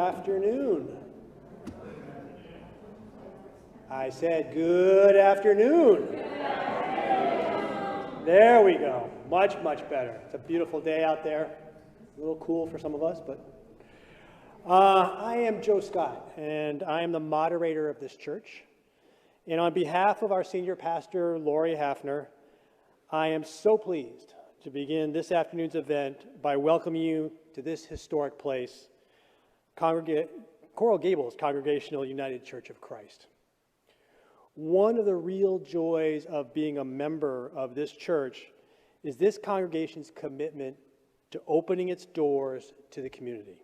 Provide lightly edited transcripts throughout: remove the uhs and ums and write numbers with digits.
afternoon. I said good afternoon. There we go. Much, much better. It's a beautiful day out there. A little cool for some of us, but I am Joe Scott, and I am the moderator of this church. And on behalf of our senior pastor, Lori Hafner, I am so pleased to begin this afternoon's event by welcoming you to this historic place, Coral Gables Congregational United Church of Christ. One of the real joys of being a member of this church is this congregation's commitment to opening its doors to the community.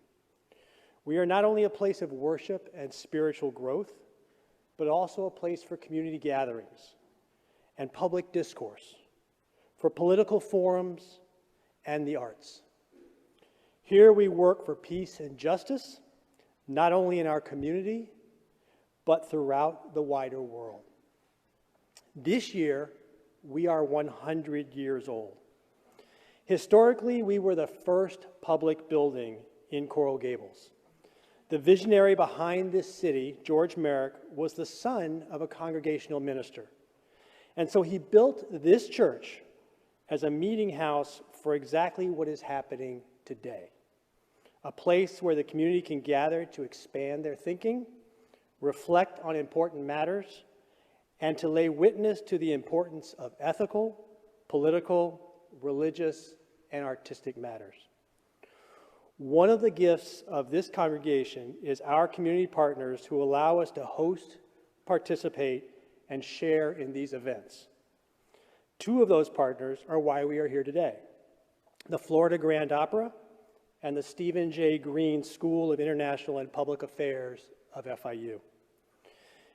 We are not only a place of worship and spiritual growth, but also a place for community gatherings and public discourse, for political forums and the arts. Here we work for peace and justice, not only in our community, but throughout the wider world. This year, we are 100 years old. Historically, we were the first public building in Coral Gables. The visionary behind this city, George Merrick, was the son of a congregational minister. And so he built this church as a meeting house for exactly what is happening today. A place where the community can gather to expand their thinking, reflect on important matters, and to lay witness to the importance of ethical, political, religious, and artistic matters. One of the gifts of this congregation is our community partners who allow us to host, participate, and share in these events. Two of those partners are why we are here today: the Florida Grand Opera and the Stephen J. Green School of International and Public Affairs of FIU.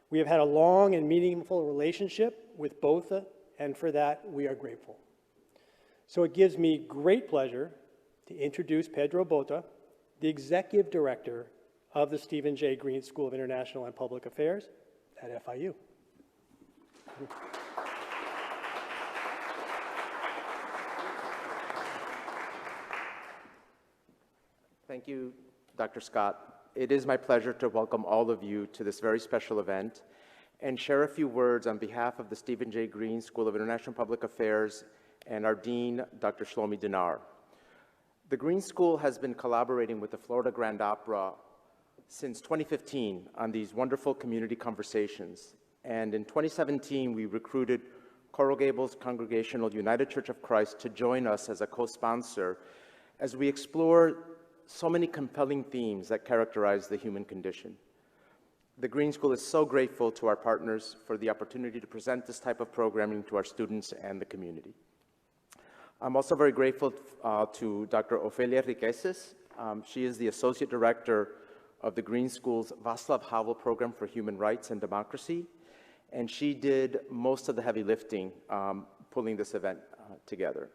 We have had a long and meaningful relationship with both, and for that we are grateful. So it gives me great pleasure to introduce Pedro Bota, the Executive Director of the Stephen J. Green School of International and Public Affairs at FIU. Thank you, Dr. Scott. It is my pleasure to welcome all of you to this very special event and share a few words on behalf of the Stephen J. Green School of International Public Affairs and our Dean, Dr. Shlomi Dinar. The Green School has been collaborating with the Florida Grand Opera since 2015 on these wonderful community conversations. And in 2017, we recruited Coral Gables Congregational United Church of Christ to join us as a co-sponsor as we explore so many compelling themes that characterize the human condition. The Green School is so grateful to our partners for the opportunity to present this type of programming to our students and the community. I'm also very grateful to Dr. Ofelia Riqueses. She is the Associate Director of the Green School's Václav Havel Program for Human Rights and Democracy, and she did most of the heavy lifting pulling this event together.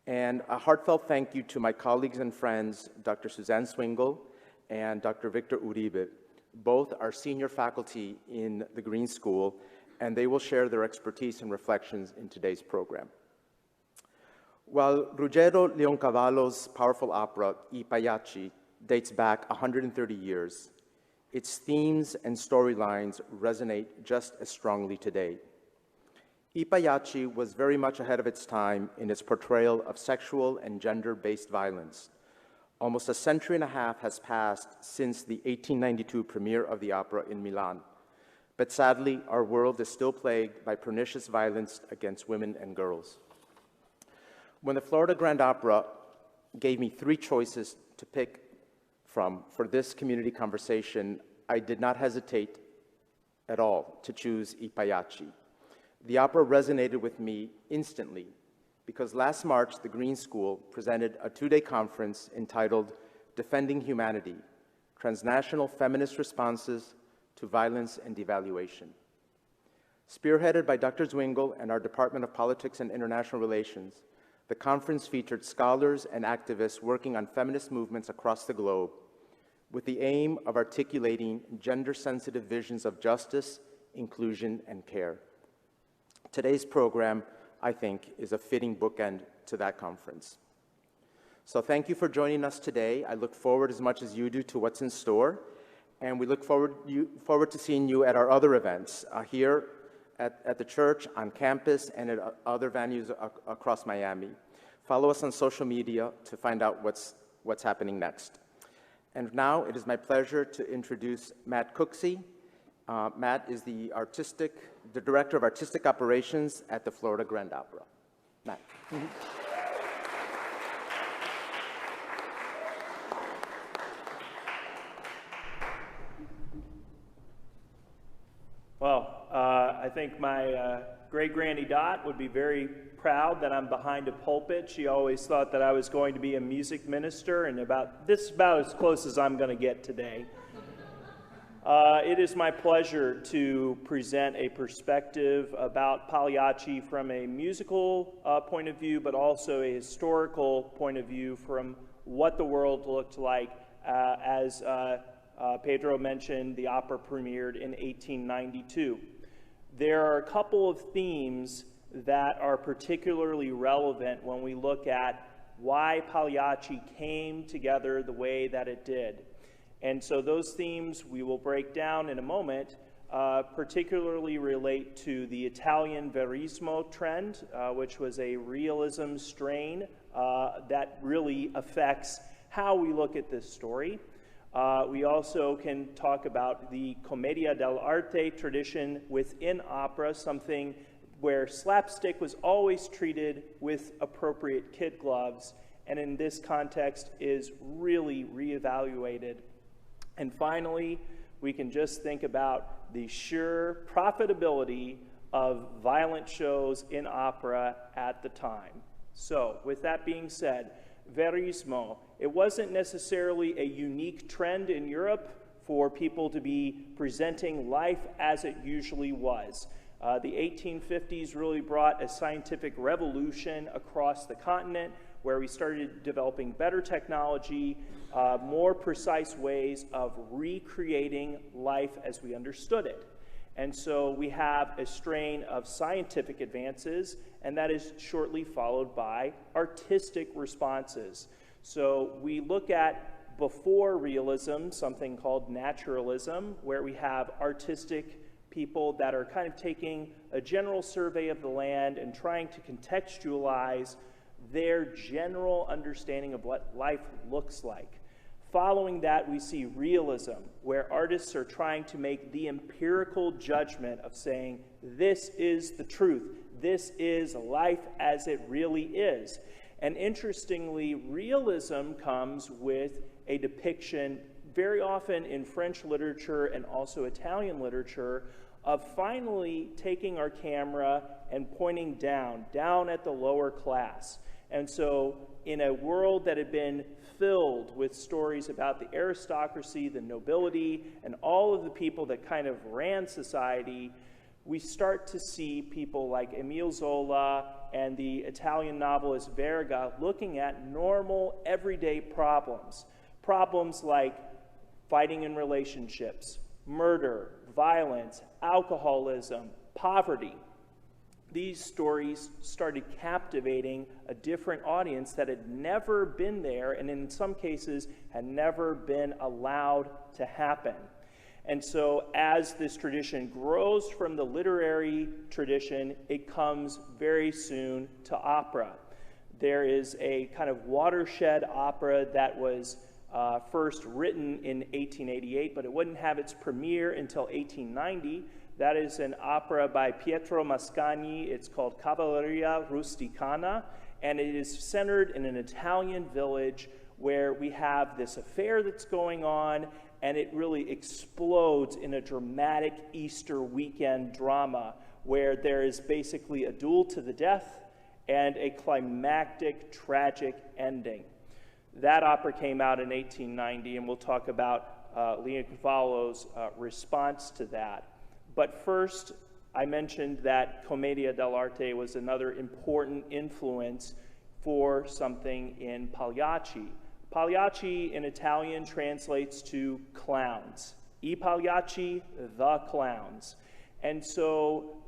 And a heartfelt thank you to my colleagues and friends, Dr. Susanne Zwingel and Dr. Victor Uribe. Both are senior faculty in the Green School, and they will share their expertise and reflections in today's program. While Ruggero Leoncavallo's powerful opera, I Pagliacci, dates back 130 years, its themes and storylines resonate just as strongly today. I Pagliacci was very much ahead of its time in its portrayal of sexual and gender-based violence. Almost a century and a half has passed since the 1892 premiere of the opera in Milan. But sadly, our world is still plagued by pernicious violence against women and girls. When the Florida Grand Opera gave me three choices to pick from for this community conversation, I did not hesitate at all to choose I Pagliacci. The opera resonated with me instantly because last March, the Green School presented a two-day conference entitled Defending Humanity, Transnational Feminist Responses to Violence and Devaluation. Spearheaded by Dr. Zwingel and our Department of Politics and International Relations, the conference featured scholars and activists working on feminist movements across the globe with the aim of articulating gender-sensitive visions of justice, inclusion, and care. Today's program, I think, is a fitting bookend to that conference. So thank you for joining us today. I look forward as much as you do to what's in store, and we look forward to seeing you at our other events here at the church, on campus, and at other venues across Miami. Follow us on social media to find out what's happening next. And now it is my pleasure to introduce Matt Cooksey. Matt is the Director of Artistic Operations at the Florida Grand Opera. Matt. Mm-hmm. Well, I think my great-granny Dot would be very proud that I'm behind a pulpit. She always thought that I was going to be a music minister, and this is about as close as I'm going to get today. It is my pleasure to present a perspective about Pagliacci from a musical point of view, but also a historical point of view from what the world looked like as Pedro mentioned, the opera premiered in 1892. There are a couple of themes that are particularly relevant when we look at why Pagliacci came together the way that it did. And so those themes we will break down in a moment, particularly relate to the Italian verismo trend, which was a realism strain that really affects how we look at this story. We also can talk about the commedia dell'arte tradition within opera, something where slapstick was always treated with appropriate kid gloves, and in this context is really reevaluated. And finally, we can just think about the sheer profitability of violent shows in opera at the time. So, with that being said, verismo, it wasn't necessarily a unique trend in Europe for people to be presenting life as it usually was. The 1850s really brought a scientific revolution across the continent where we started developing better technology, more precise ways of recreating life as we understood it. And so we have a strain of scientific advances, and that is shortly followed by artistic responses. So we look at before realism, something called naturalism, where we have artistic people that are kind of taking a general survey of the land and trying to contextualize their general understanding of what life looks like. Following that, we see realism, where artists are trying to make the empirical judgment of saying, this is the truth, this is life as it really is. And interestingly, realism comes with a depiction, very often in French literature and also Italian literature, of finally taking our camera and pointing down at the lower class. And so in a world that had been filled with stories about the aristocracy, the nobility, and all of the people that kind of ran society, we start to see people like Emile Zola and the Italian novelist Verga looking at normal, everyday problems. Problems like fighting in relationships, murder, violence, alcoholism, poverty. These stories started captivating a different audience that had never been there, and in some cases had never been allowed to happen. And so as this tradition grows from the literary tradition, it comes very soon to opera. There is a kind of watershed opera that was first written in 1888, but it wouldn't have its premiere until 1890. That is an opera by Pietro Mascagni. It's called Cavalleria Rusticana, and it is centered in an Italian village where we have this affair that's going on, and it really explodes in a dramatic Easter weekend drama where there is basically a duel to the death and a climactic, tragic ending. That opera came out in 1890, and we'll talk about Leoncavallo's response to that. But first, I mentioned that commedia dell'arte was another important influence for something in Pagliacci. Pagliacci in Italian translates to clowns. I Pagliacci, the clowns. And so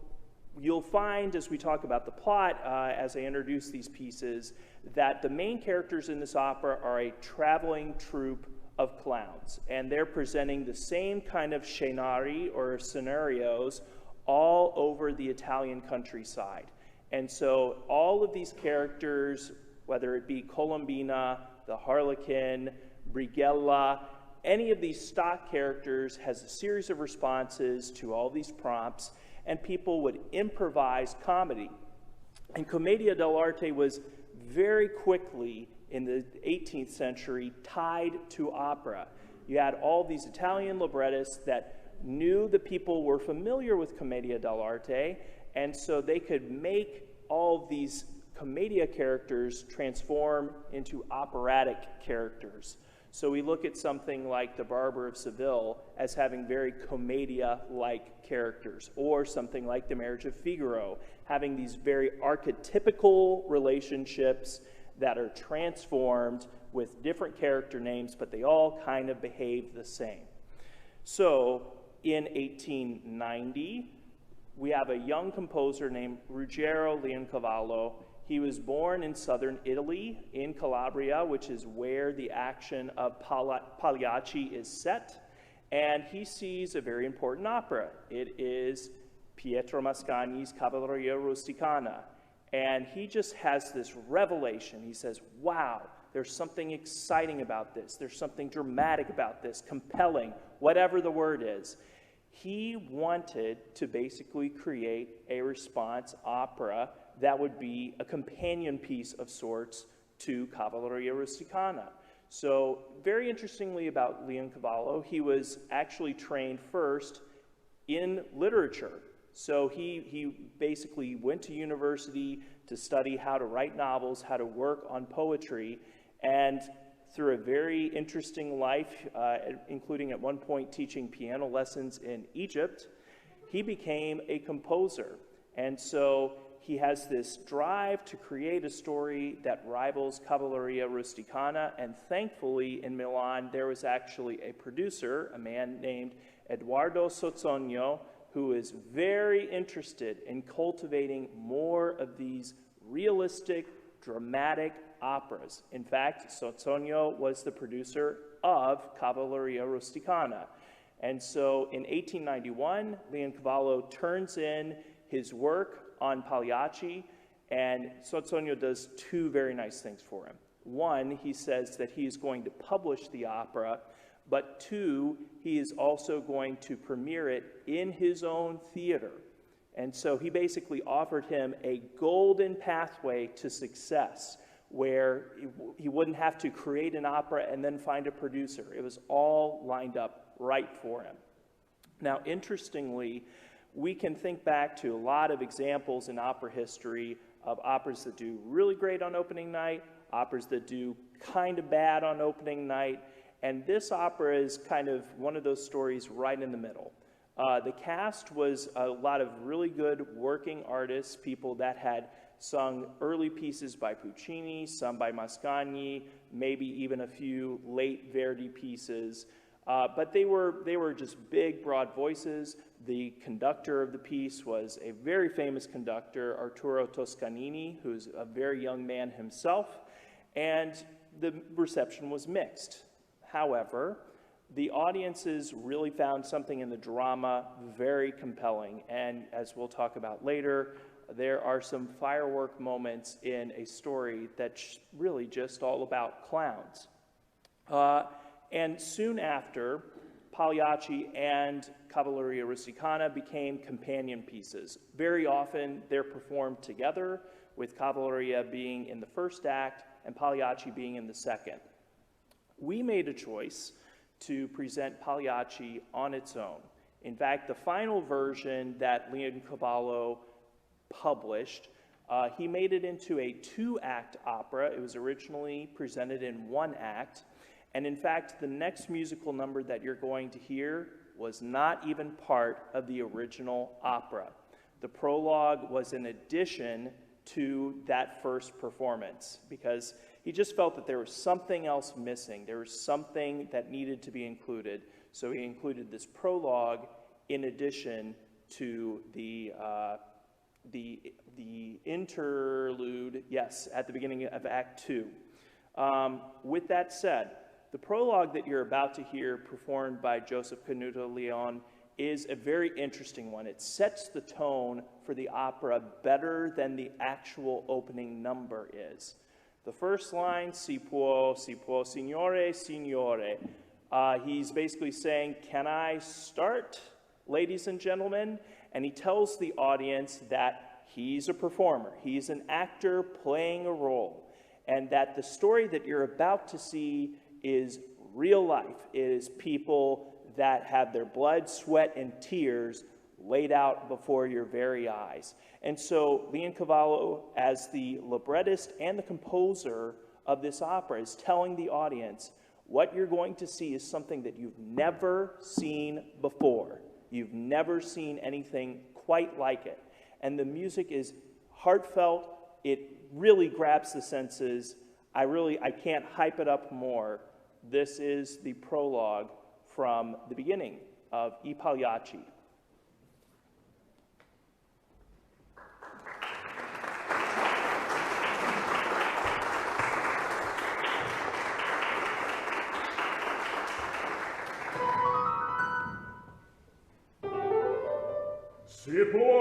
you'll find as we talk about the plot, as I introduce these pieces, that the main characters in this opera are a traveling troupe of clowns, and they're presenting the same kind of scenari or scenarios all over the Italian countryside. And so all of these characters, whether it be Colombina, the Harlequin, Brigella, any of these stock characters has a series of responses to all these prompts, and people would improvise comedy. And Commedia dell'arte was very quickly, in the 18th century, tied to opera. You had all these Italian librettists that knew the people were familiar with Commedia dell'arte, and so they could make all of these commedia characters transform into operatic characters. So we look at something like The Barber of Seville as having very commedia-like characters, or something like The Marriage of Figaro, having these very archetypical relationships that are transformed with different character names, but they all kind of behave the same. So in 1890, we have a young composer named Ruggero Leoncavallo. He was born in southern Italy, in Calabria, which is where the action of Pagliacci is set, and he sees a very important opera. It is Pietro Mascagni's Cavalleria Rusticana, and he just has this revelation. He says, wow, there's something exciting about this. There's something dramatic about this, compelling, whatever the word is. He wanted to basically create a response opera that would be a companion piece of sorts to Cavalleria Rusticana. So very interestingly about Leoncavallo, he was actually trained first in literature. So he basically went to university to study how to write novels, how to work on poetry, and through a very interesting life, including at one point teaching piano lessons in Egypt, he became a composer. And so he has this drive to create a story that rivals Cavalleria Rusticana, and thankfully in Milan there was actually a producer, a man named Edoardo Sozzogno, who is very interested in cultivating more of these realistic, dramatic operas. In fact, Sozzogno was the producer of Cavalleria Rusticana. And so in 1891, Leoncavallo turns in his work on Pagliacci, and Sozzogno does two very nice things for him. One, he says that he is going to publish the opera, but two, he is also going to premiere it in his own theater. And so he basically offered him a golden pathway to success, where he wouldn't have to create an opera and then find a producer. It was all lined up right for him. Now, interestingly, we can think back to a lot of examples in opera history of operas that do really great on opening night, operas that do kind of bad on opening night, and this opera is kind of one of those stories right in the middle. The cast was a lot of really good working artists, people that had sung early pieces by Puccini, some by Mascagni, maybe even a few late Verdi pieces. But they were just big, broad voices. The conductor of the piece was a very famous conductor, Arturo Toscanini, who's a very young man himself, and the reception was mixed. However, the audiences really found something in the drama very compelling, and as we'll talk about later, there are some firework moments in a story that's really just all about clowns. And soon after, Pagliacci and Cavalleria Rusticana became companion pieces. Very often, they're performed together, with Cavalleria being in the first act and Pagliacci being in the second. We made a choice to present Pagliacci on its own. In fact, the final version that Leoncavallo published, he made it into a two-act opera. It was originally presented in one act. And in fact, the next musical number that you're going to hear was not even part of the original opera. The prologue was an addition to that first performance because he just felt that there was something else missing. There was something that needed to be included. So he included this prologue in addition to the the interlude, yes, at the beginning of Act 2. With that said, the prologue that you're about to hear performed by Joseph Canuto Leon is a very interesting one. It sets the tone for the opera better than the actual opening number is. The first line, si può, signore, signore. He's basically saying, can I start, ladies and gentlemen? And he tells the audience that he's a performer. He's an actor playing a role. And that the story that you're about to see is real life. It is people that have their blood, sweat, and tears laid out before your very eyes. And so Leoncavallo, as the librettist and the composer of this opera, is telling the audience, what you're going to see is something that you've never seen before. You've never seen anything quite like it. And the music is heartfelt. It really grabs the senses. I can't hype it up more. This is the prologue from the beginning of I Pagliacci. Si può,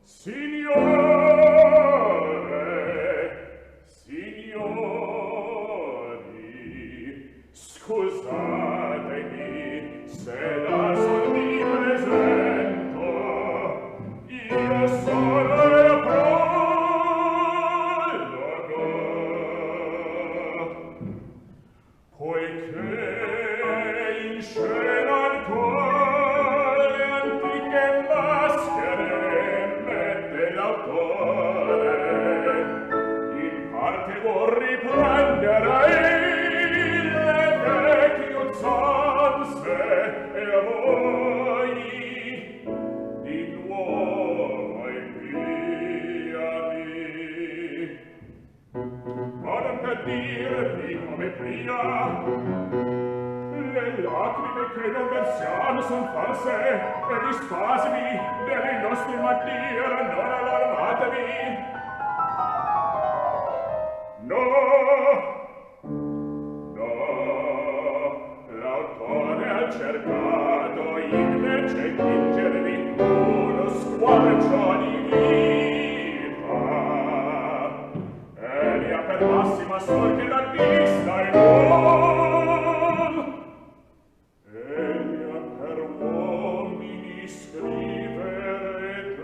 signore, signori, scusatemi se da sol mi presento, io sono il prologo, poiché in scena ancora le antiche maschere mette l'autore, in parte vuol riprendere le vecchie usanze e a voi di nuovo inviami. Ma non per dirvi come prima, le lacrime che non versiamo son false e gli spasimi dei nostri martir non allarmatevi. No, no, l'autore ha cercato invece fingervi uno squarcio di vita e li ha per massima sorte la vista e non egli ha per uomini scrivere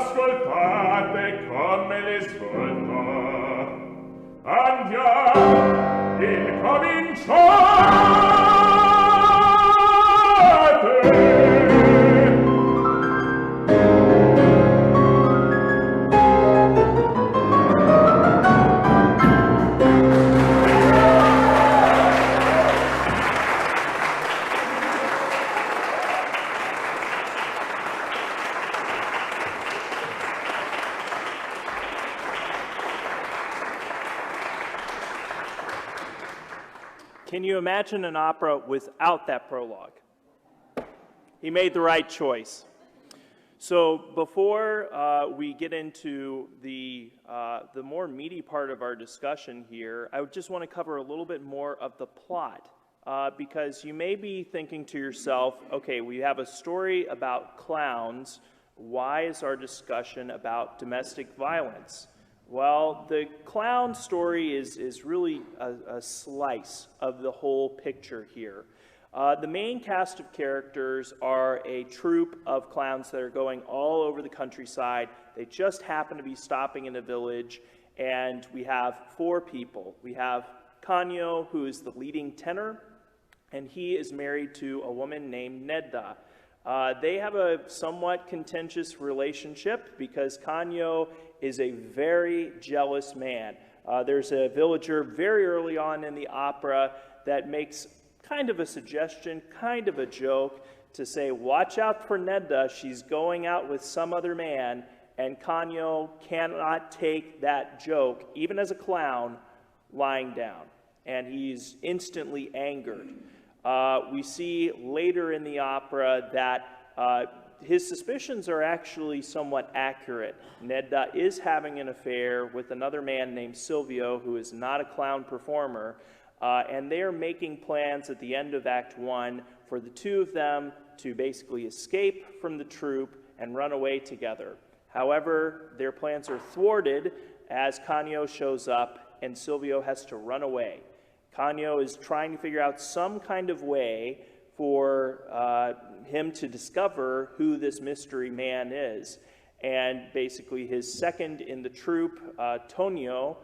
ascoltate come le svolta. Andiamo, incominciate! Can you imagine an opera without that prologue? He made the right choice. So before we get into the more meaty part of our discussion here, I would just want to cover a little bit more of the plot, because you may be thinking to yourself, okay, we have a story about clowns. Why is our discussion about domestic violence? Well, the clown story is really a slice of the whole picture here. The main cast of characters are a troupe of clowns that are going all over the countryside. They just happen to be stopping in a village, and we have four people. We have Canio, who is the leading tenor, and he is married to a woman named Nedda. They have a somewhat contentious relationship because Canio is a very jealous man. There's a villager very early on in the opera that makes kind of a suggestion, kind of a joke, to say, watch out for Nedda, she's going out with some other man, and Canio cannot take that joke, even as a clown, lying down, and he's instantly angered. We see later in the opera that his suspicions are actually somewhat accurate. Nedda is having an affair with another man named Silvio, who is not a clown performer, and they are making plans at the end of Act 1 for the two of them to basically escape from the troupe and run away together. However, their plans are thwarted as Canio shows up and Silvio has to run away. Canio is trying to figure out some kind of way for him to discover who this mystery man is. And basically his second in the troupe, Tonio,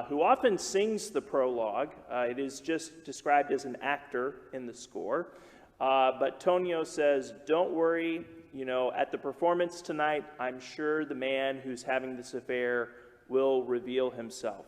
who often sings the prologue. It is just described as an actor in the score. But Tonio says, don't worry, you know, at the performance tonight, I'm sure the man who's having this affair will reveal himself.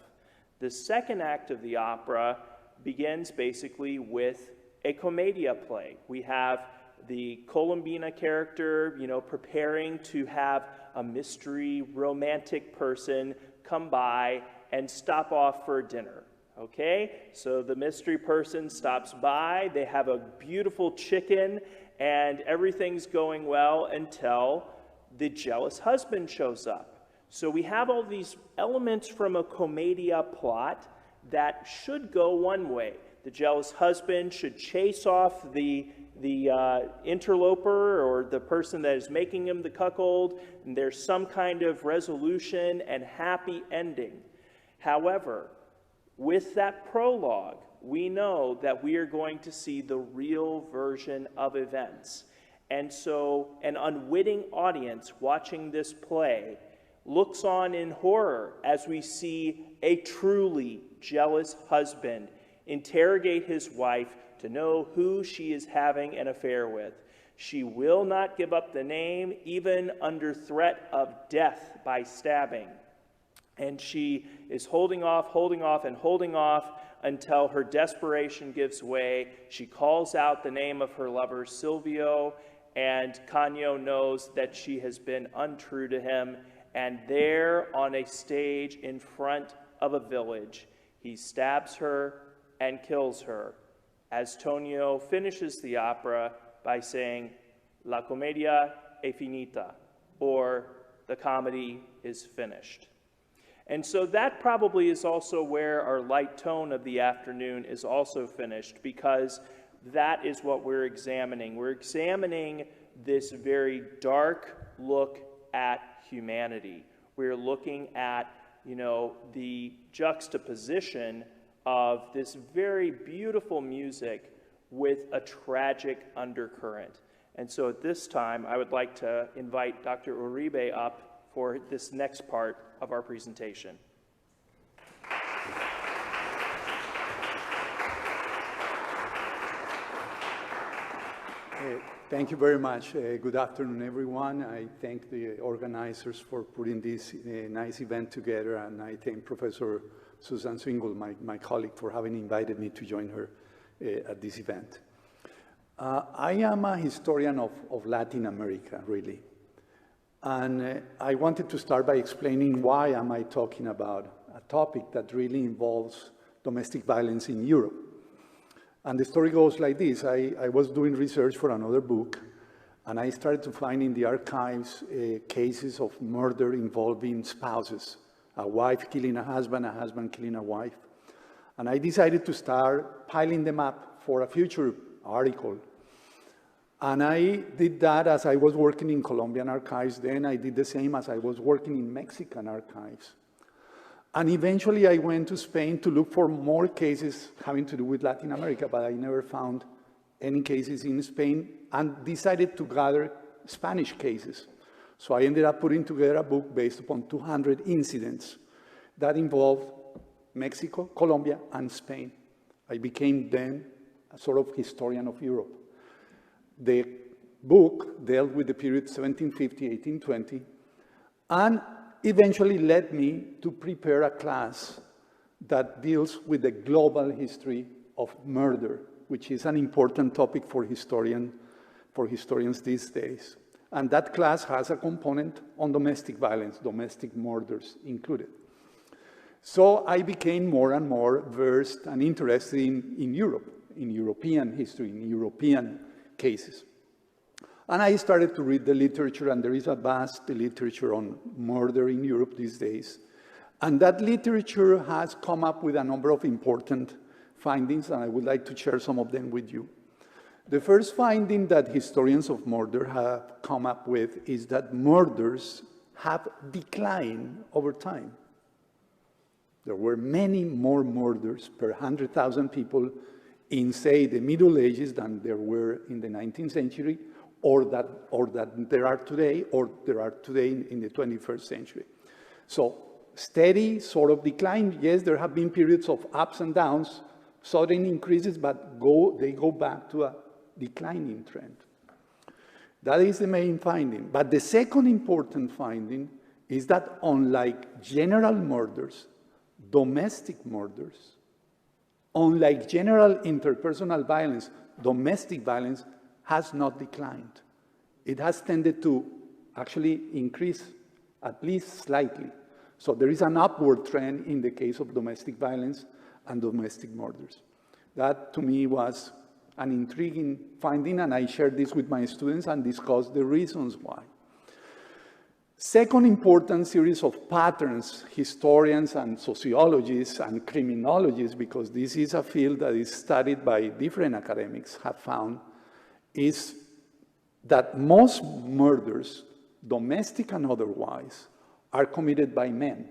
The second act of the opera begins basically with a commedia play. We have the Colombina character, you know, preparing to have a mystery romantic person come by and stop off for dinner. Okay, so the mystery person stops by, they have a beautiful chicken, and everything's going well until the jealous husband shows up. So we have all these elements from a commedia plot that should go one way. The jealous husband should chase off the interloper or the person that is making him the cuckold, and there's some kind of resolution and happy ending. However, with that prologue, we know that we are going to see the real version of events. And so an unwitting audience watching this play looks on in horror as we see a truly jealous husband interrogate his wife to know who she is having an affair with. She will not give up the name, even under threat of death by stabbing. And she is holding off until her desperation gives way. She calls out the name of her lover, Silvio, and Canio knows that she has been untrue to him. And there on a stage in front of a village, he stabs her and kills her, as Tonio finishes the opera by saying, La commedia è finita, or the comedy is finished. And so that probably is also where our light tone of the afternoon is also finished, because that is what we're examining. We're examining this very dark look at humanity. We're looking at, you know, the juxtaposition of this very beautiful music with a tragic undercurrent. And so at this time, I would like to invite Dr. Uribe up for this next part of our presentation. Thank you very much. Good afternoon, everyone. I thank the organizers for putting this nice event together, and I thank Professor Susanne Zwingel, my colleague, for having invited me to join her at this event. I am a historian of Latin America, really. And I wanted to start by explaining why am I talking about a topic that really involves domestic violence in Europe. And the story goes like this. I was doing research for another book, and I started to find in the archives cases of murder involving spouses, a wife killing a husband killing a wife. And I decided to start piling them up for a future article. And I did that as I was working in Colombian archives. Then I did the same as I was working in Mexican archives. And eventually I went to Spain to look for more cases having to do with Latin America, but I never found any cases in Spain and decided to gather Spanish cases. So I ended up putting together a book based upon 200 incidents that involved Mexico, Colombia, and Spain. I became then a sort of historian of Europe. The book dealt with the period 1750-1820, and eventually led me to prepare a class that deals with the global history of murder, which is an important topic for historians these days. And that class has a component on domestic violence, domestic murders included. So I became more and more versed and interested in Europe, in European history, in European cases. And I started to read the literature, and there is a vast literature on murder in Europe these days. And that literature has come up with a number of important findings, and I would like to share some of them with you. The first finding that historians of murder have come up with is that murders have declined over time. There were many more murders per 100,000 people in, say, the Middle Ages than there were in the 19th century, or that there are today in the 21st century. So steady sort of decline. Yes, there have been periods of ups and downs, sudden increases, but they go back to a declining trend. That is the main finding. But the second important finding is that unlike general murders, domestic murders, unlike general interpersonal violence, domestic violence has not declined. It has tended to actually increase at least slightly. So there is an upward trend in the case of domestic violence and domestic murders. That to me was an intriguing finding, and I shared this with my students and discussed the reasons why. Second important series of patterns historians and sociologists and criminologists, because this is a field that is studied by different academics, have found is that most murders, domestic and otherwise, are committed by men.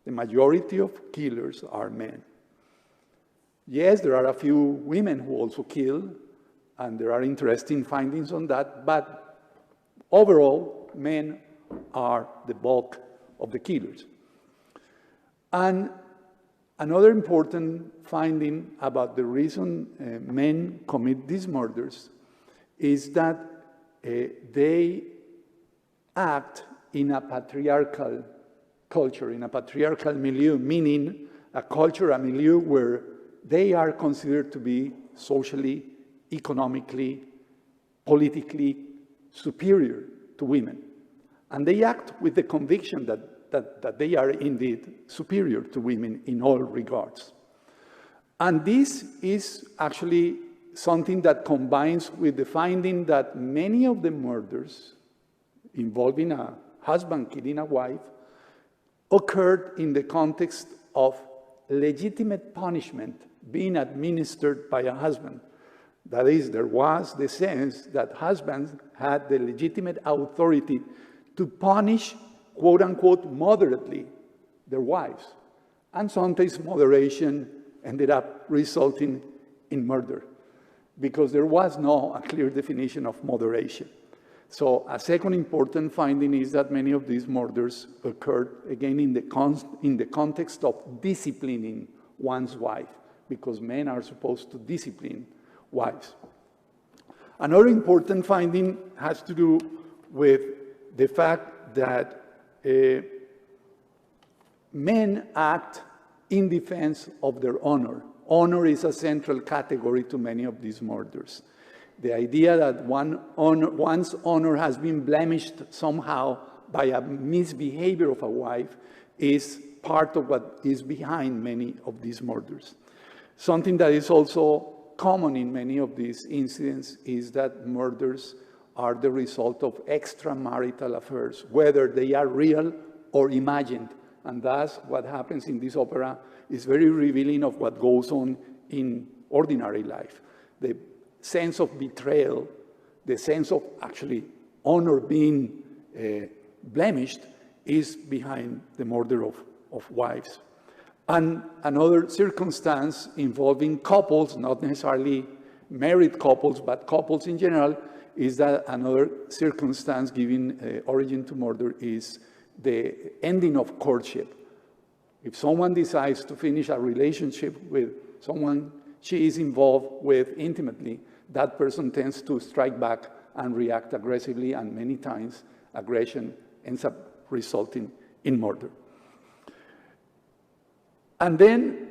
The majority of killers are men. Yes, there are a few women who also kill, and there are interesting findings on that, but overall, men are the bulk of the killers. And another important finding about the reason men commit these murders is that they act in a patriarchal culture, in a patriarchal milieu, meaning a culture, a milieu where they are considered to be socially, economically, politically superior to women. And they act with the conviction that they are indeed superior to women in all regards. And this is actually something that combines with the finding that many of the murders involving a husband killing a wife occurred in the context of legitimate punishment being administered by a husband. That is, there was the sense that husbands had the legitimate authority to punish, quote unquote, moderately their wives. And sometimes moderation ended up resulting in murder, because there was no clear definition of moderation. So a second important finding is that many of these murders occurred, again, in the context of disciplining one's wife, because men are supposed to discipline wives. Another important finding has to do with the fact that men act in defense of their honor. Honor is a central category to many of these murders. The idea that one's honor has been blemished somehow by a misbehavior of a wife is part of what is behind many of these murders. Something that is also common in many of these incidents is that murders are the result of extramarital affairs, whether they are real or imagined. And thus, what happens in this opera is very revealing of what goes on in ordinary life. The sense of betrayal, the sense of actually honor being blemished is behind the murder of wives. And another circumstance involving couples, not necessarily married couples, but couples in general, is that another circumstance giving origin to murder is the ending of courtship. If someone decides to finish a relationship with someone she is involved with intimately, that person tends to strike back and react aggressively, and many times aggression ends up resulting in murder. And then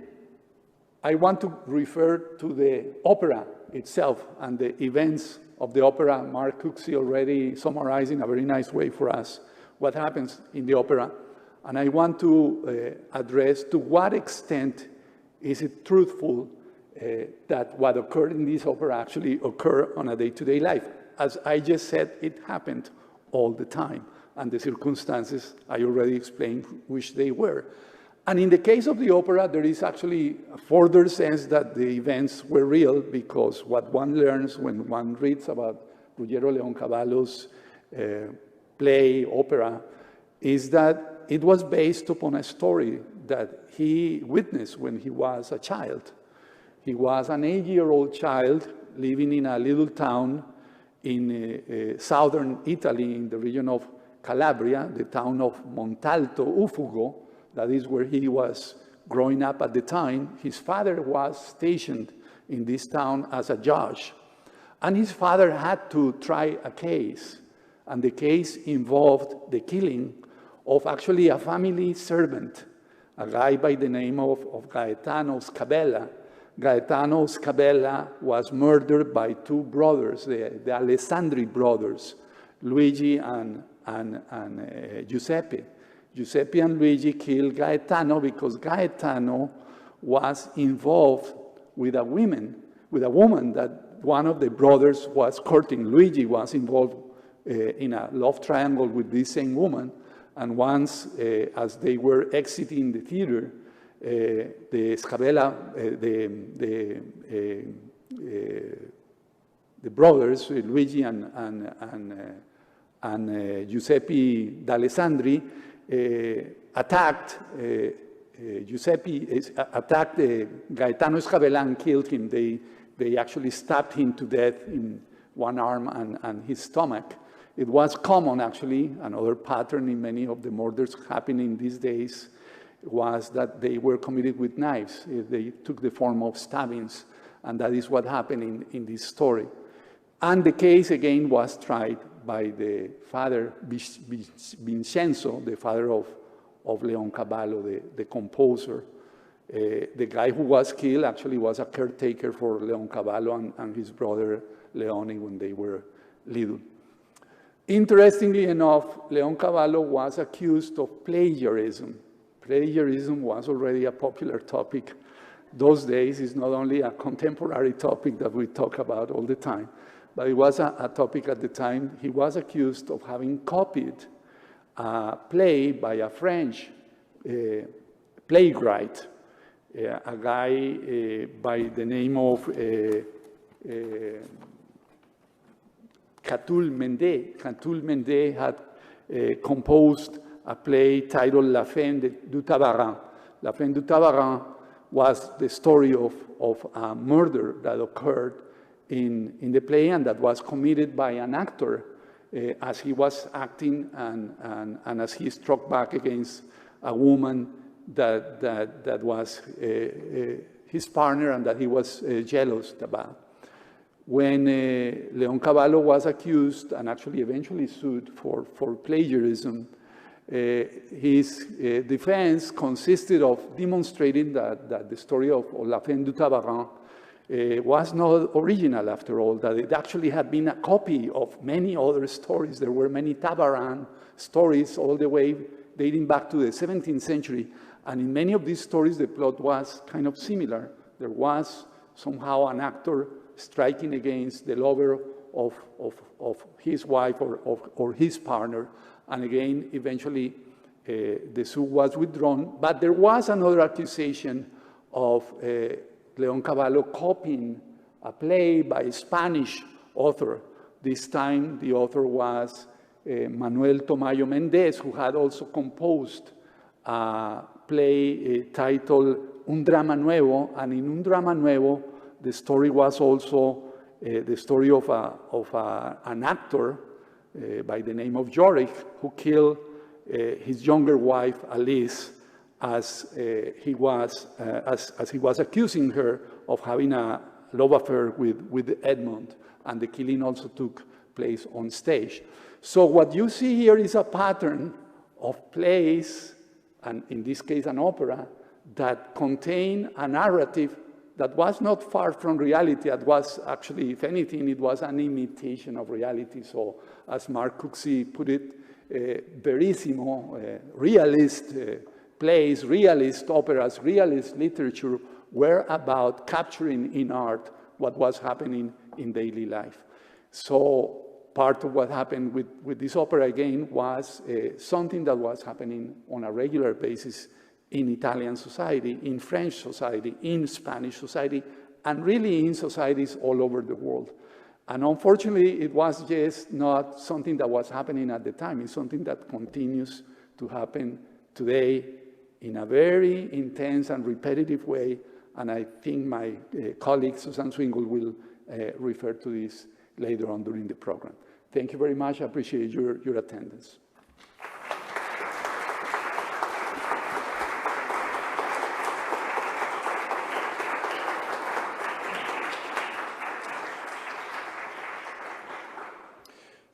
I want to refer to the opera itself and the events of the opera. Mark Cooksey already summarized in a very nice way for us what happens in the opera. And I want to address to what extent is it truthful that what occurred in this opera actually occurred on a day-to-day life. As I just said, it happened all the time. And the circumstances I already explained which they were. And in the case of the opera, there is actually a further sense that the events were real, because what one learns when one reads about Ruggiero Leoncavallo's play, opera, is that it was based upon a story that he witnessed when he was a child. He was an 8-year-old child living in a little town in southern Italy, in the region of Calabria, the town of Montalto Ufugo. That is where he was growing up at the time. His father was stationed in this town as a judge. And his father had to try a case. And the case involved the killing of actually a family servant, a guy by the name of Gaetano Scabella. Gaetano Scabella was murdered by two brothers, the Alessandri brothers, Luigi and Giuseppe. Giuseppe and Luigi killed Gaetano because Gaetano was involved with a woman that one of the brothers was courting. Luigi was involved in a love triangle with this same woman. And once, as they were exiting the theater, the Scabella, the brothers, Luigi and Giuseppe d'Alessandri, attacked Gaetano Scabella and killed him. They actually stabbed him to death in one arm and his stomach. It was common, actually, another pattern in many of the murders happening these days was that they were committed with knives. They took the form of stabbings, and that is what happened in this story. And the case, again, was tried by the father, Vincenzo, the father of Leoncavallo, the composer. The guy who was killed actually was a caretaker for Leoncavallo and his brother Leone when they were little. Interestingly enough, Leoncavallo was accused of plagiarism. Plagiarism was already a popular topic those days. It's not only a contemporary topic that we talk about all the time, but it was a topic at the time. He was accused of having copied a play by a French playwright, a guy by the name of Catulle Mende. Catulle Mende had composed a play titled La Fin du Tabarin. La Fin du Tabarin was the story of a murder that occurred in the play and that was committed by an actor as he was acting and as he struck back against a woman that was his partner and that he was jealous about. When Leoncavallo was accused and actually eventually sued for plagiarism, his defense consisted of demonstrating that the story of La Fin du Tabarin was not original after all, that it actually had been a copy of many other stories. There were many Tabarin stories all the way dating back to the 17th century. And in many of these stories, the plot was kind of similar. There was somehow an actor striking against the lover of his wife or his partner. And again, eventually, the suit was withdrawn. But there was another accusation of Leoncavallo copying a play by a Spanish author. This time, the author was Manuel Tomayo Mendez, who had also composed a play titled Un Drama Nuevo. And in Un Drama Nuevo, the story was also the story of an actor by the name of Jorik, who killed his younger wife, Alice, as he was accusing her of having a love affair with Edmond, and the killing also took place on stage. So what you see here is a pattern of plays, and in this case an opera, that contain a narrative that was not far from reality. It was actually, if anything, it was an imitation of reality. So as Mark Cooksey put it, verissimo, realist plays, realist operas, realist literature were about capturing in art what was happening in daily life. So part of what happened with this opera again was something that was happening on a regular basis in Italian society, in French society, in Spanish society, and really in societies all over the world. And unfortunately, it was just not something that was happening at the time. It's something that continues to happen today in a very intense and repetitive way. And I think my colleague, Susanne Zwingel, will refer to this later on during the program. Thank you very much. I appreciate your attendance.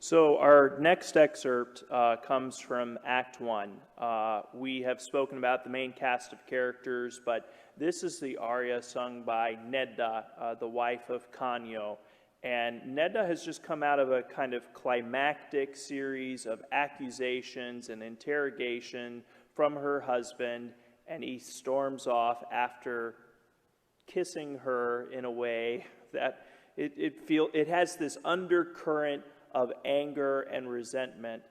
So our next excerpt comes from Act 1. We have spoken about the main cast of characters, but this is the aria sung by Nedda, the wife of Canio. And Nedda has just come out of a kind of climactic series of accusations and interrogation from her husband, and he storms off after kissing her in a way that it has this undercurrent of anger and resentment.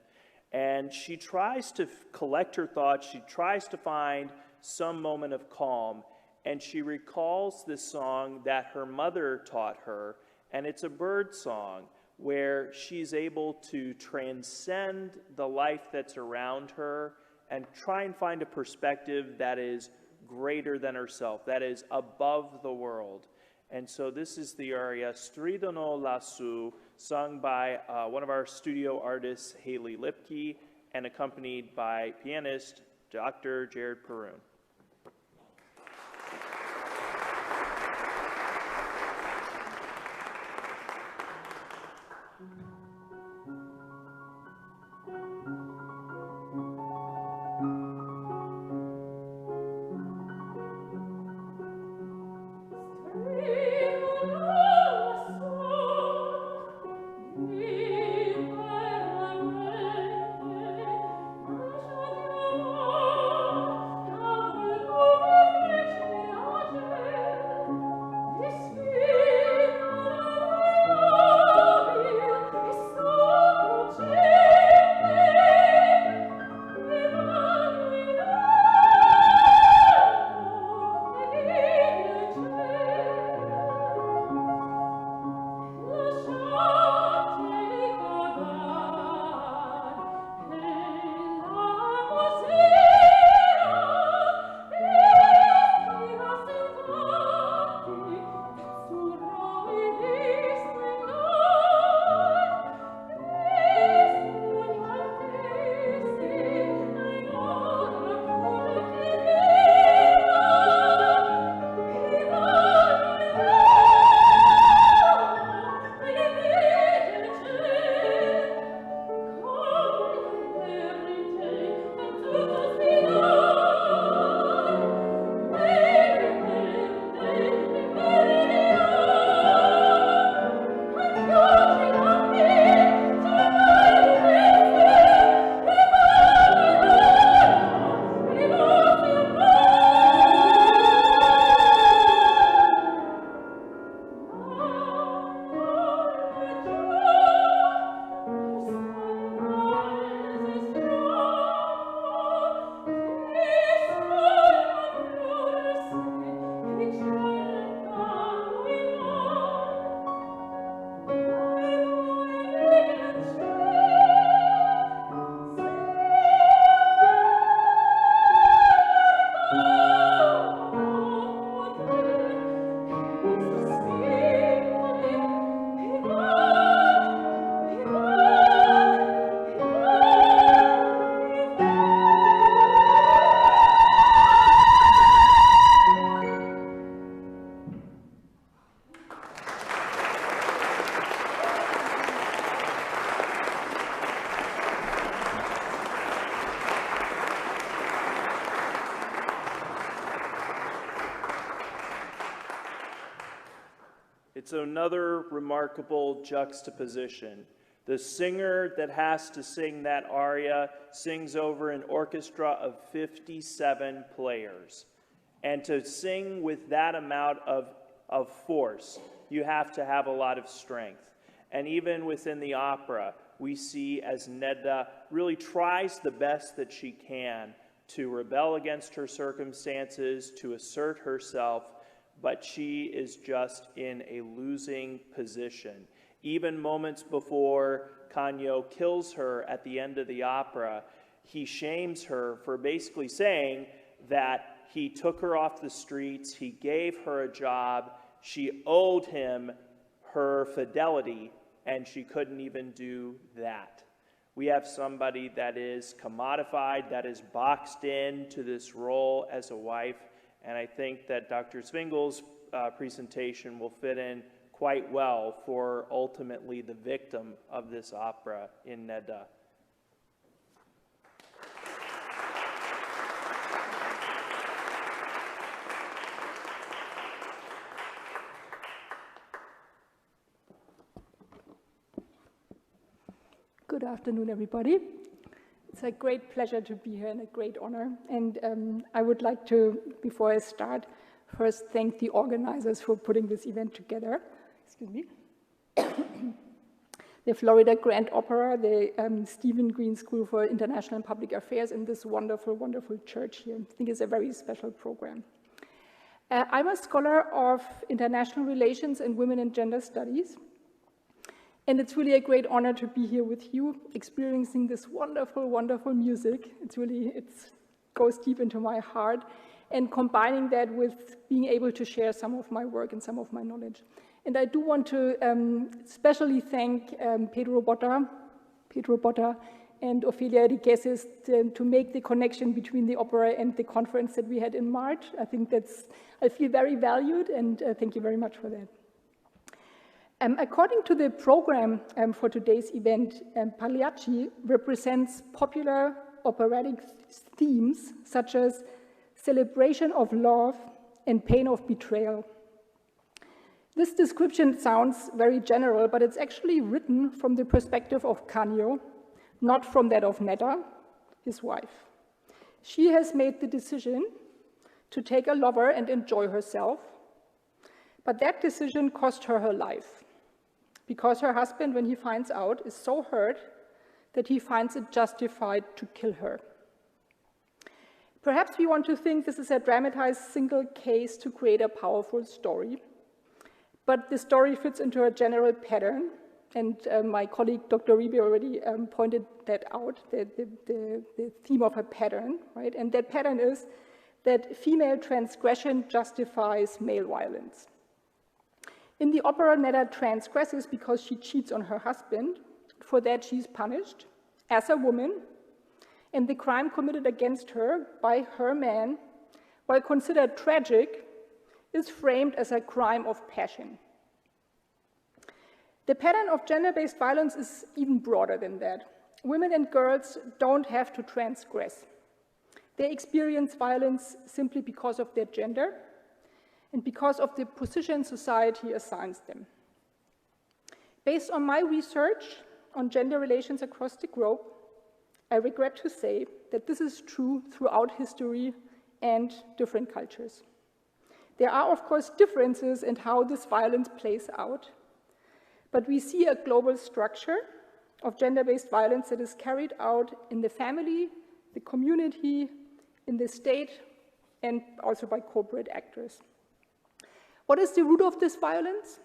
And she tries to collect her thoughts. She tries to find some moment of calm. And she recalls this song that her mother taught her. And it's a bird song where she's able to transcend the life that's around her and try and find a perspective that is greater than herself, that is above the world. And so this is the aria Stridono lassù, sung by one of our studio artists, Haley Lipke, and accompanied by pianist Dr. Jared Perun. Oh, It's another remarkable juxtaposition. The singer that has to sing that aria sings over an orchestra of 57 players. And to sing with that amount of force, you have to have a lot of strength. And even within the opera, we see as Nedda really tries the best that she can to rebel against her circumstances, to assert herself, but she is just in a losing position. Even moments before Canio kills her at the end of the opera, he shames her for basically saying that he took her off the streets, he gave her a job, she owed him her fidelity, and she couldn't even do that. We have somebody that is commodified, that is boxed into this role as a wife, and I think that Dr. Zwingel's presentation will fit in quite well for ultimately the victim of this opera in Nedda. Good afternoon, everybody. It's a great pleasure to be here and a great honor. And I would like to, before I start, first thank the organizers for putting this event together. Excuse me. The Florida Grand Opera, the Stephen Green School for International and Public Affairs, and this wonderful, wonderful church here. I think it's a very special program. I'm a scholar of international relations and women and gender studies. And it's really a great honor to be here with you, experiencing this wonderful, wonderful music. It goes deep into my heart, and combining that with being able to share some of my work and some of my knowledge. And I do want to especially thank Pedro Botta and Ofelia Riqueses to make the connection between the opera and the conference that we had in March. I think I feel very valued, and thank you very much for that. According to the program for today's event, Pagliacci represents popular operatic themes such as celebration of love and pain of betrayal. This description sounds very general, but it's actually written from the perspective of Canio, not from that of Nedda, his wife. She has made the decision to take a lover and enjoy herself, but that decision cost her her life, because her husband, when he finds out, is so hurt that he finds it justified to kill her. Perhaps we want to think this is a dramatized single case to create a powerful story, but the story fits into a general pattern, and my colleague Dr. Uribe already pointed that out, the theme of a pattern, right? And that pattern is that female transgression justifies male violence. In the opera, Nedda transgresses because she cheats on her husband. For that, she's punished as a woman, and the crime committed against her by her man, while considered tragic, is framed as a crime of passion. The pattern of gender-based violence is even broader than that. Women and girls don't have to transgress. They experience violence simply because of their gender and because of the position society assigns them. Based on my research on gender relations across the globe, I regret to say that this is true throughout history and different cultures. There are, of course, differences in how this violence plays out, but we see a global structure of gender-based violence that is carried out in the family, the community, in the state, and also by corporate actors. What is the root of this violence?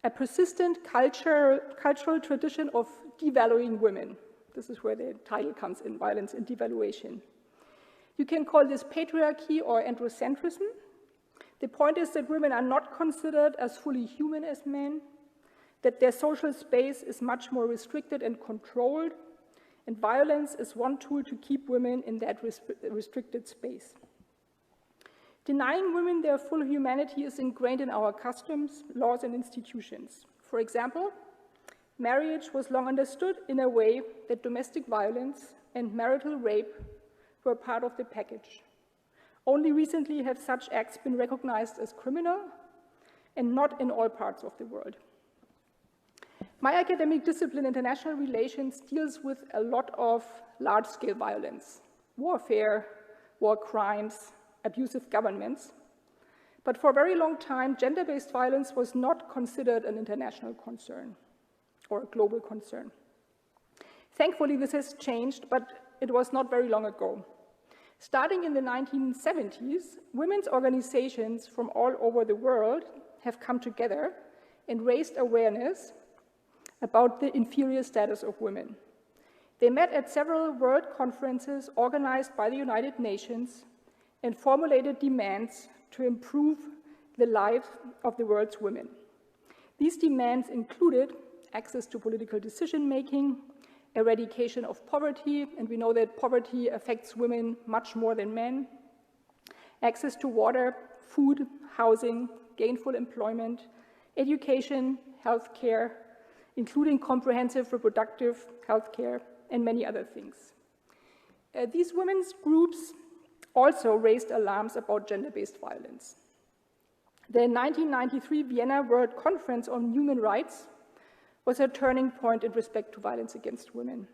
A persistent cultural tradition of devaluing women. This is where the title comes in, Violence and Devaluation. You can call this patriarchy or androcentrism. The point is that women are not considered as fully human as men, that their social space is much more restricted and controlled, and violence is one tool to keep women in that restricted space. Denying women their full humanity is ingrained in our customs, laws, and institutions. For example, marriage was long understood in a way that domestic violence and marital rape were part of the package. Only recently have such acts been recognized as criminal, and not in all parts of the world. My academic discipline, international relations, deals with a lot of large-scale violence, warfare, war crimes, abusive governments. But for a very long time, gender-based violence was not considered an international concern or a global concern. Thankfully, this has changed, but it was not very long ago. Starting in the 1970s, women's organizations from all over the world have come together and raised awareness about the inferior status of women. They met at several world conferences organized by the United Nations and formulated demands to improve the lives of the world's women. These demands included access to political decision-making, eradication of poverty, and we know that poverty affects women much more than men, access to water, food, housing, gainful employment, education, healthcare, including comprehensive reproductive healthcare, and many other things. These women's groups also raised alarms about gender-based violence. The 1993 Vienna World Conference on Human Rights was a turning point in respect to violence against women.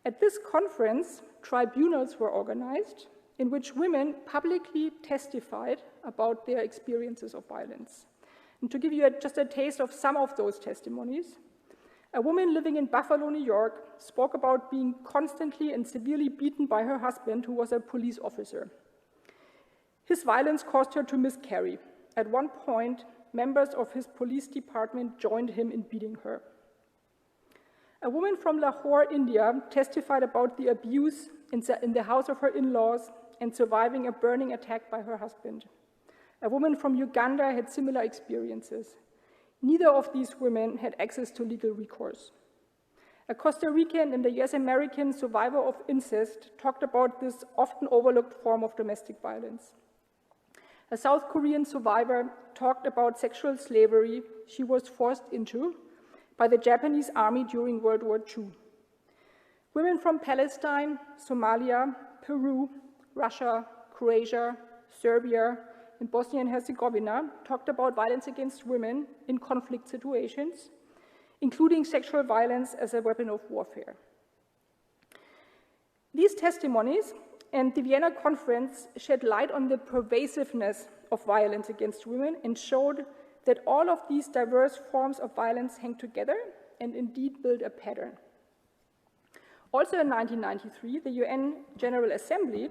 At this conference, tribunals were organized in which women publicly testified about their experiences of violence. And to give you just a taste of some of those testimonies, a woman living in Buffalo, New York, spoke about being constantly and severely beaten by her husband, who was a police officer. His violence caused her to miscarry. At one point, members of his police department joined him in beating her. A woman from Lahore, India, testified about the abuse in the house of her in-laws and surviving a burning attack by her husband. A woman from Uganda had similar experiences. Neither of these women had access to legal recourse. A Costa Rican and a US-American survivor of incest talked about this often overlooked form of domestic violence. A South Korean survivor talked about sexual slavery she was forced into by the Japanese army during World War II. Women from Palestine, Somalia, Peru, Russia, Croatia, Serbia, and Bosnia and Herzegovina talked about violence against women in conflict situations, including sexual violence as a weapon of warfare. These testimonies and the Vienna Conference shed light on the pervasiveness of violence against women and showed that all of these diverse forms of violence hang together and indeed build a pattern. Also in 1993, the UN General Assembly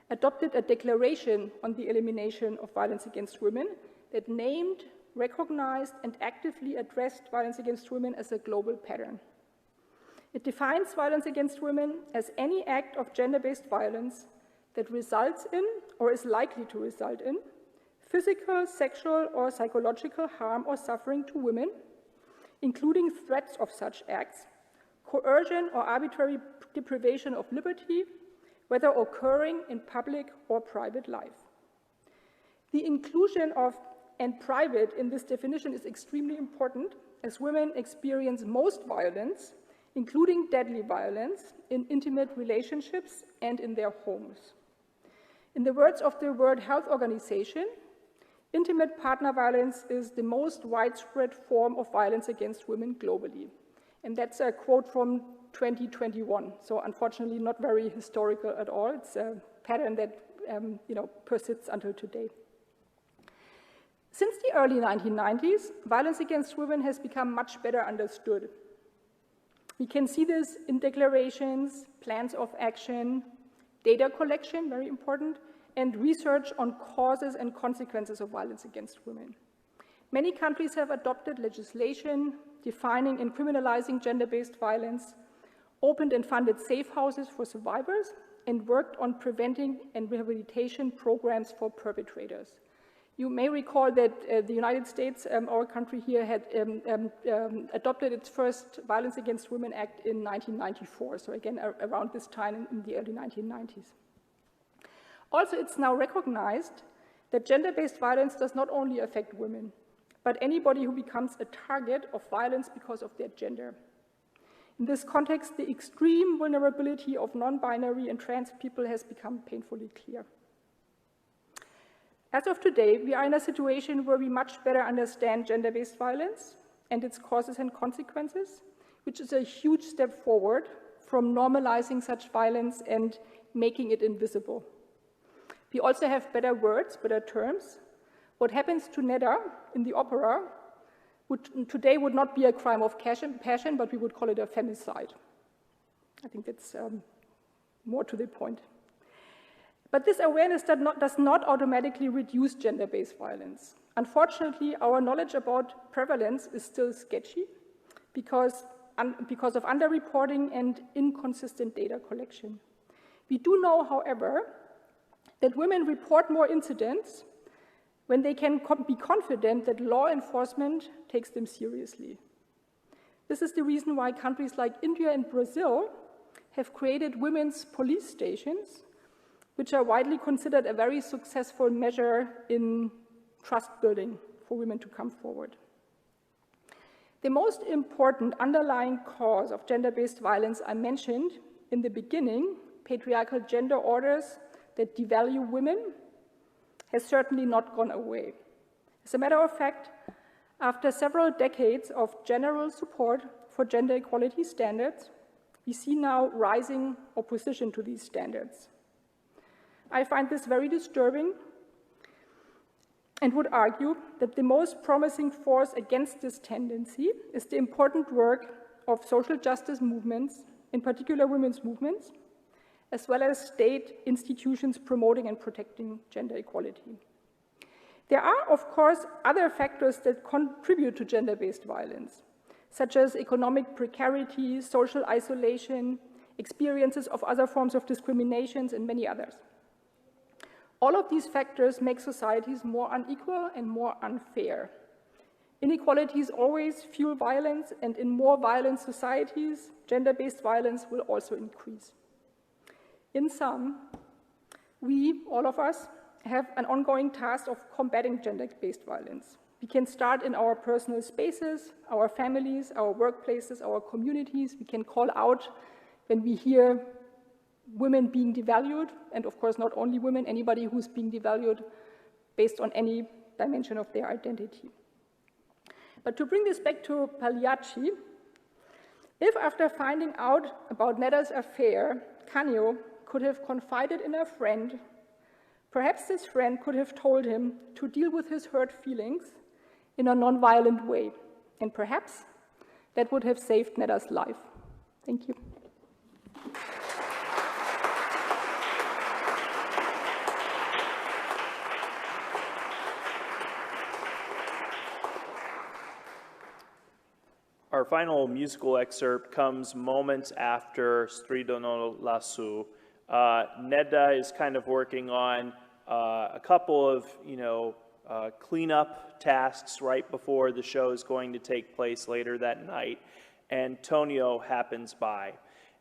adopted a declaration on the elimination of violence against women that named, recognized, and actively addressed violence against women as a global pattern. It defines violence against women as any act of gender-based violence that results in, or is likely to result in, physical, sexual, or psychological harm or suffering to women, including threats of such acts, coercion or arbitrary deprivation of liberty, whether occurring in public or private life. The inclusion of "and private" in this definition is extremely important, as women experience most violence, including deadly violence, in intimate relationships and in their homes. In the words of the World Health Organization, intimate partner violence is the most widespread form of violence against women globally. And that's a quote from 2021, so unfortunately not very historical at all. It's a pattern that persists until today. Since the early 1990s, violence against women has become much better understood. We can see this in declarations, plans of action, data collection, very important, and research on causes and consequences of violence against women. Many countries have adopted legislation defining and criminalizing gender-based violence, opened and funded safe houses for survivors, and worked on preventing and rehabilitation programs for perpetrators. You may recall that the United States, our country here, had adopted its first Violence Against Women Act in 1994, so again, around this time in the early 1990s. Also, it's now recognized that gender-based violence does not only affect women, but anybody who becomes a target of violence because of their gender. In this context, the extreme vulnerability of non-binary and trans people has become painfully clear. As of today, we are in a situation where we much better understand gender-based violence and its causes and consequences, which is a huge step forward from normalizing such violence and making it invisible. We also have better words, better terms. What happens to Nedda in the opera today would not be a crime of passion, but we would call it a femicide. I think that's more to the point. But this awareness does not automatically reduce gender-based violence. Unfortunately, our knowledge about prevalence is still sketchy because of underreporting and inconsistent data collection. We do know, however, that women report more incidents when they can be confident that law enforcement takes them seriously. This is the reason why countries like India and Brazil have created women's police stations, which are widely considered a very successful measure in trust building for women to come forward. The most important underlying cause of gender-based violence I mentioned in the beginning, patriarchal gender orders that devalue women, has certainly not gone away. As a matter of fact, after several decades of general support for gender equality standards, we see now rising opposition to these standards. I find this very disturbing and would argue that the most promising force against this tendency is the important work of social justice movements, in particular women's movements, as well as state institutions promoting and protecting gender equality. There are, of course, other factors that contribute to gender-based violence, such as economic precarity, social isolation, experiences of other forms of discriminations, and many others. All of these factors make societies more unequal and more unfair. Inequalities always fuel violence, and in more violent societies, gender-based violence will also increase. In sum, we, all of us, have an ongoing task of combating gender-based violence. We can start in our personal spaces, our families, our workplaces, our communities. We can call out when we hear women being devalued, and of course not only women, anybody who's being devalued based on any dimension of their identity. But to bring this back to Pagliacci, if after finding out about Nedda's affair, Canio could have confided in a friend, perhaps this friend could have told him to deal with his hurt feelings in a non-violent way, and perhaps that would have saved Nedda's life. Thank you. Our final musical excerpt comes moments after Stridono lassù. Nedda is kind of working on a couple of, cleanup tasks right before the show is going to take place later that night, and Tonio happens by.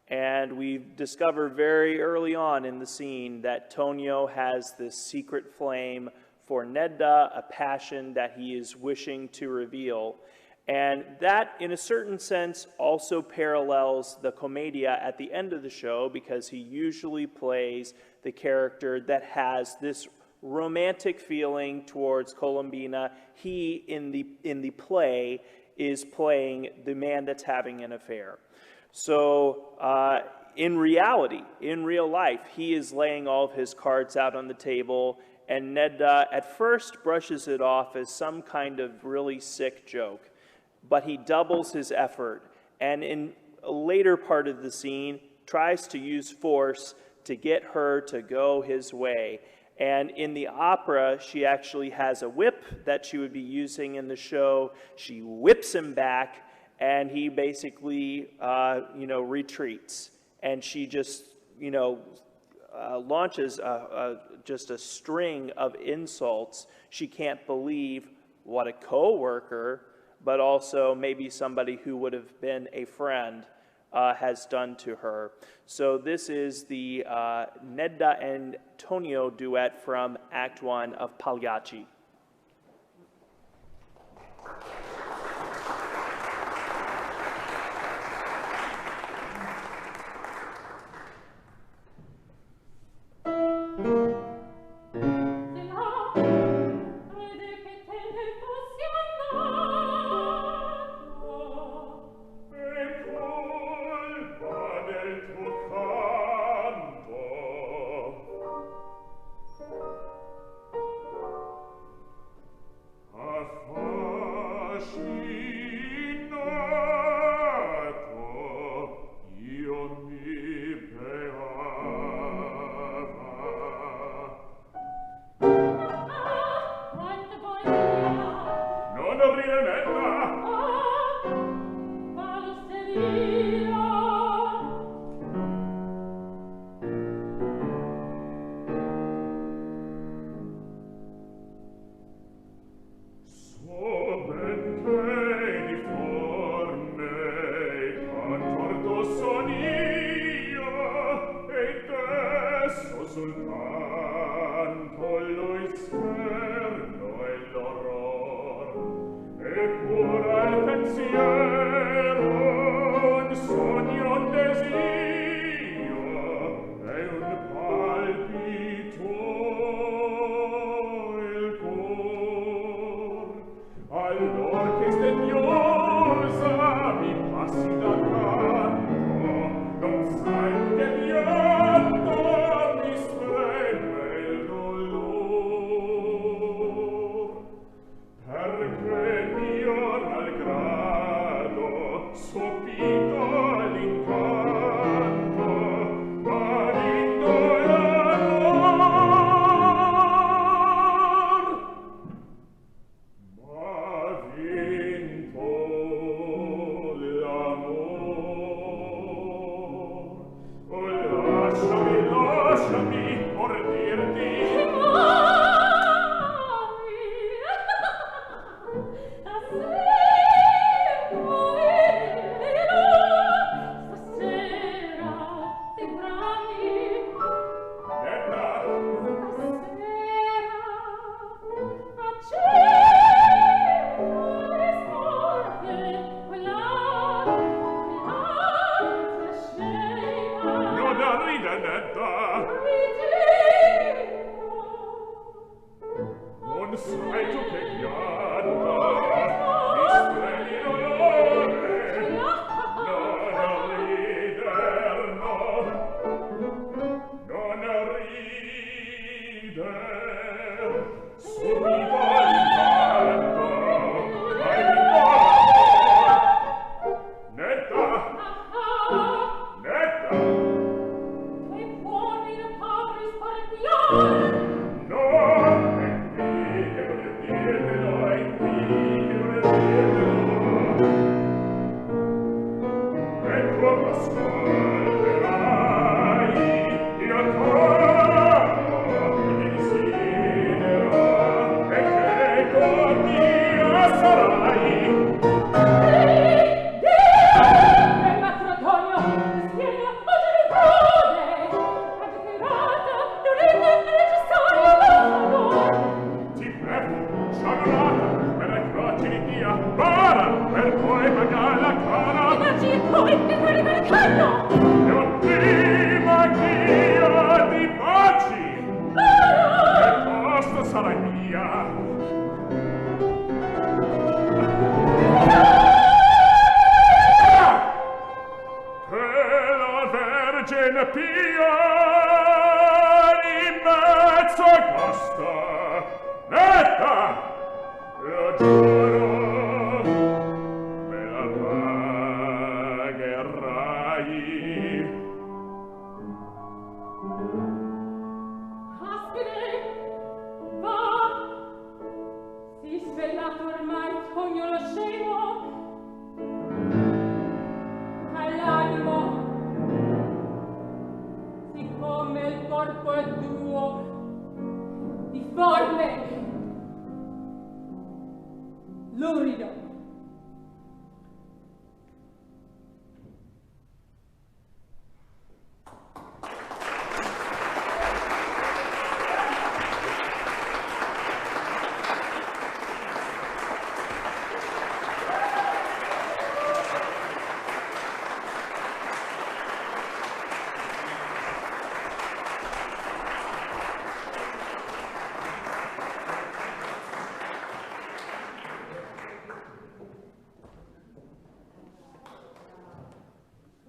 And we discover very early on in the scene that Tonio has this secret flame for Nedda, a passion that he is wishing to reveal. And that, in a certain sense, also parallels the commedia at the end of the show, because he usually plays the character that has this romantic feeling towards Colombina. He, in the play, is playing the man that's having an affair. So in reality, in real life, he is laying all of his cards out on the table, and Nedda at first brushes it off as some kind of really sick joke. But he doubles his effort, and in a later part of the scene, tries to use force to get her to go his way. And in the opera, she actually has a whip that she would be using in the show. She whips him back, and he basically, retreats. And she just, launches just a string of insults. She can't believe what a co-worker, but also maybe somebody who would have been a friend, has done to her. So this is the Nedda and Tonio duet from Act 1 of Pagliacci.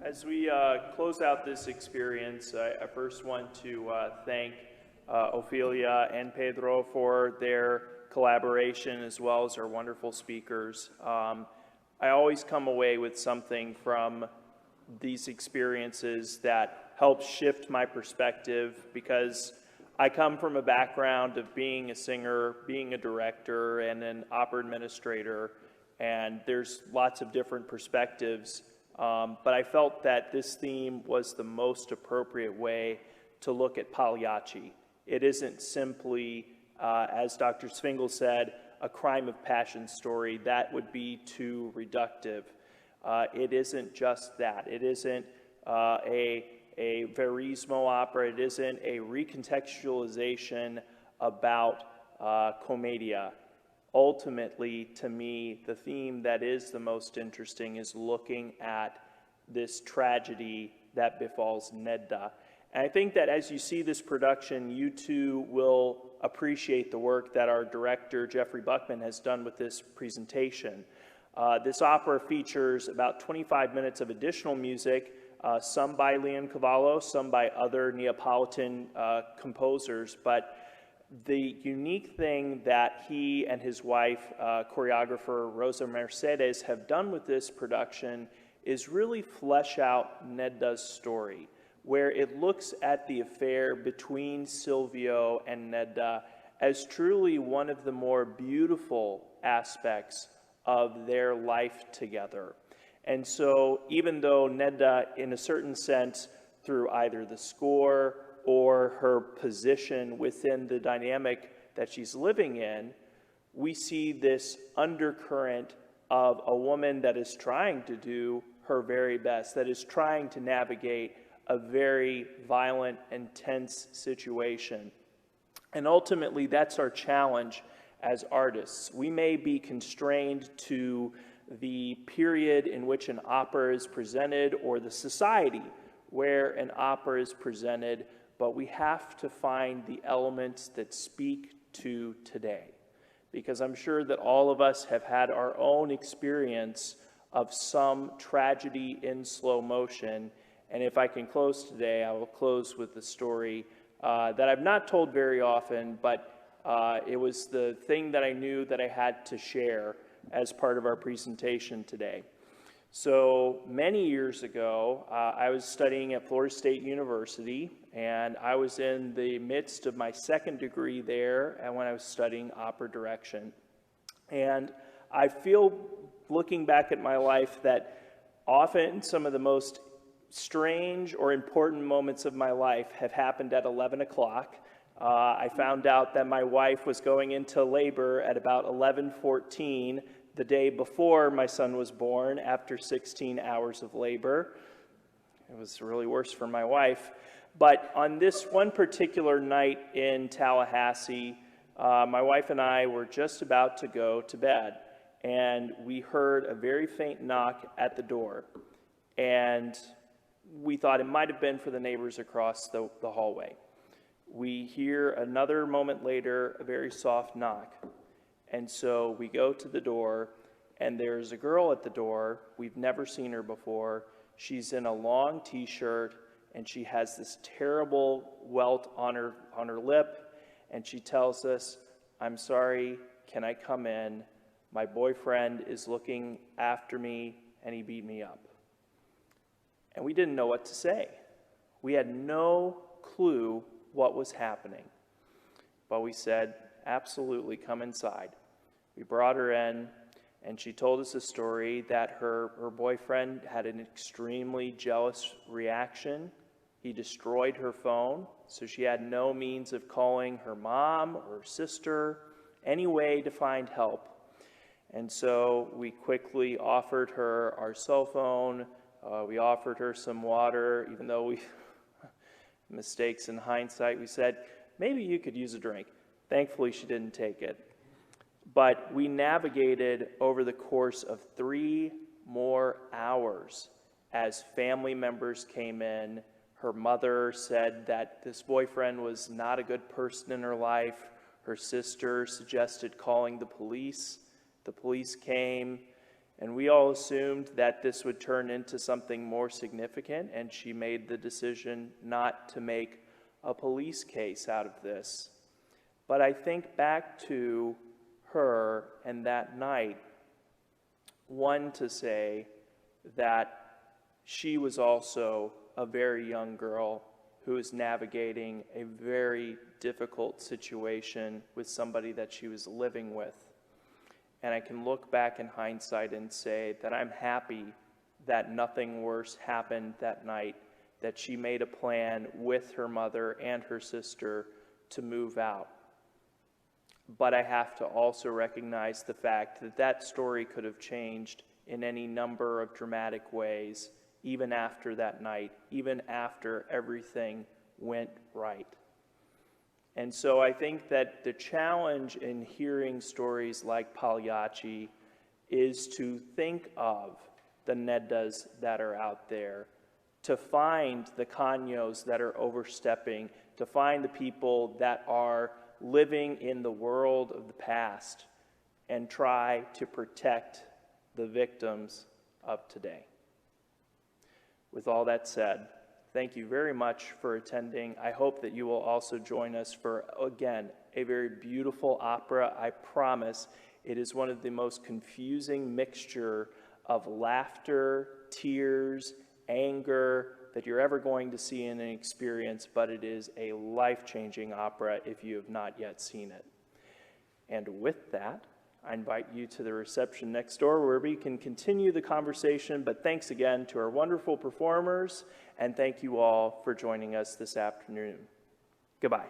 As we close out this experience, I first want to thank Ophelia and Pedro for their collaboration, as well as our wonderful speakers. I always come away with something from these experiences that helps shift my perspective, because I come from a background of being a singer, being a director, and an opera administrator, and there's lots of different perspectives. But I felt that this theme was the most appropriate way to look at Pagliacci. It isn't simply, as Dr. Zwingel said, a crime of passion story. That would be too reductive. It isn't just that. It isn't a verismo opera. It isn't a recontextualization about commedia. Ultimately, to me, the theme that is the most interesting is looking at this tragedy that befalls Nedda. And I think that as you see this production, you too will appreciate the work that our director, Jeffrey Buckman, has done with this presentation. This opera features about 25 minutes of additional music, some by Leoncavallo, some by other Neapolitan composers, but the unique thing that he and his wife, choreographer Rosa Mercedes, have done with this production is really flesh out Nedda's story, where it looks at the affair between Silvio and Nedda as truly one of the more beautiful aspects of their life together. And so even though Nedda, in a certain sense, through either the score or her position within the dynamic that she's living in, we see this undercurrent of a woman that is trying to do her very best, that is trying to navigate a very violent and tense situation. And ultimately, that's our challenge as artists. We may be constrained to the period in which an opera is presented or the society where an opera is presented, but we have to find the elements that speak to today. Because I'm sure that all of us have had our own experience of some tragedy in slow motion. And if I can close today, I will close with the story that I've not told very often, but it was the thing that I knew that I had to share as part of our presentation today. So many years ago, I was studying at Florida State University, and I was in the midst of my second degree there, and when I was studying opera direction. And I feel, looking back at my life, that often some of the most strange or important moments of my life have happened at 11 o'clock. I found out that my wife was going into labor at about 11:14 the day before my son was born, after 16 hours of labor. It was really worse for my wife. But on this one particular night in Tallahassee, my wife and I were just about to go to bed, and we heard a very faint knock at the door. And we thought it might have been for the neighbors across the hallway. We hear another moment later a very soft knock. And so we go to the door, and there's a girl at the door. We've never seen her before. She's in a long t-shirt, and she has this terrible welt on her lip, and she tells us, "I'm sorry, can I come in? My boyfriend is looking after me, and he beat me up." And we didn't know what to say. We had no clue what was happening. But we said, "Absolutely, come inside." We brought her in, and she told us a story that her boyfriend had an extremely jealous reaction. He destroyed her phone, so she had no means of calling her mom or her sister, any way to find help. And so we quickly offered her our cell phone. We offered her some water, even though we, mistakes in hindsight, we said, maybe you could use a drink. Thankfully, she didn't take it. But we navigated over the course of 3 more hours as family members came in. Her mother said that this boyfriend was not a good person in her life. Her sister suggested calling the police. The police came, and we all assumed that this would turn into something more significant, and she made the decision not to make a police case out of this. But I think back to her and that night, one, to say that she was also a very young girl who was navigating a very difficult situation with somebody that she was living with. And I can look back in hindsight and say that I'm happy that nothing worse happened that night, that she made a plan with her mother and her sister to move out. But I have to also recognize the fact that that story could have changed in any number of dramatic ways, even after that night, even after everything went right. And so I think that the challenge in hearing stories like Pagliacci is to think of the Neddas that are out there, to find the Canios that are overstepping, to find the people that are living in the world of the past, and try to protect the victims of today. With all that said, thank you very much for attending. I hope that you will also join us for, again, a very beautiful opera. I promise it is one of the most confusing mixture of laughter, tears, anger that you're ever going to see in an experience, but it is a life-changing opera if you have not yet seen it. And with that, I invite you to the reception next door where we can continue the conversation, but thanks again to our wonderful performers, and thank you all for joining us this afternoon. Goodbye.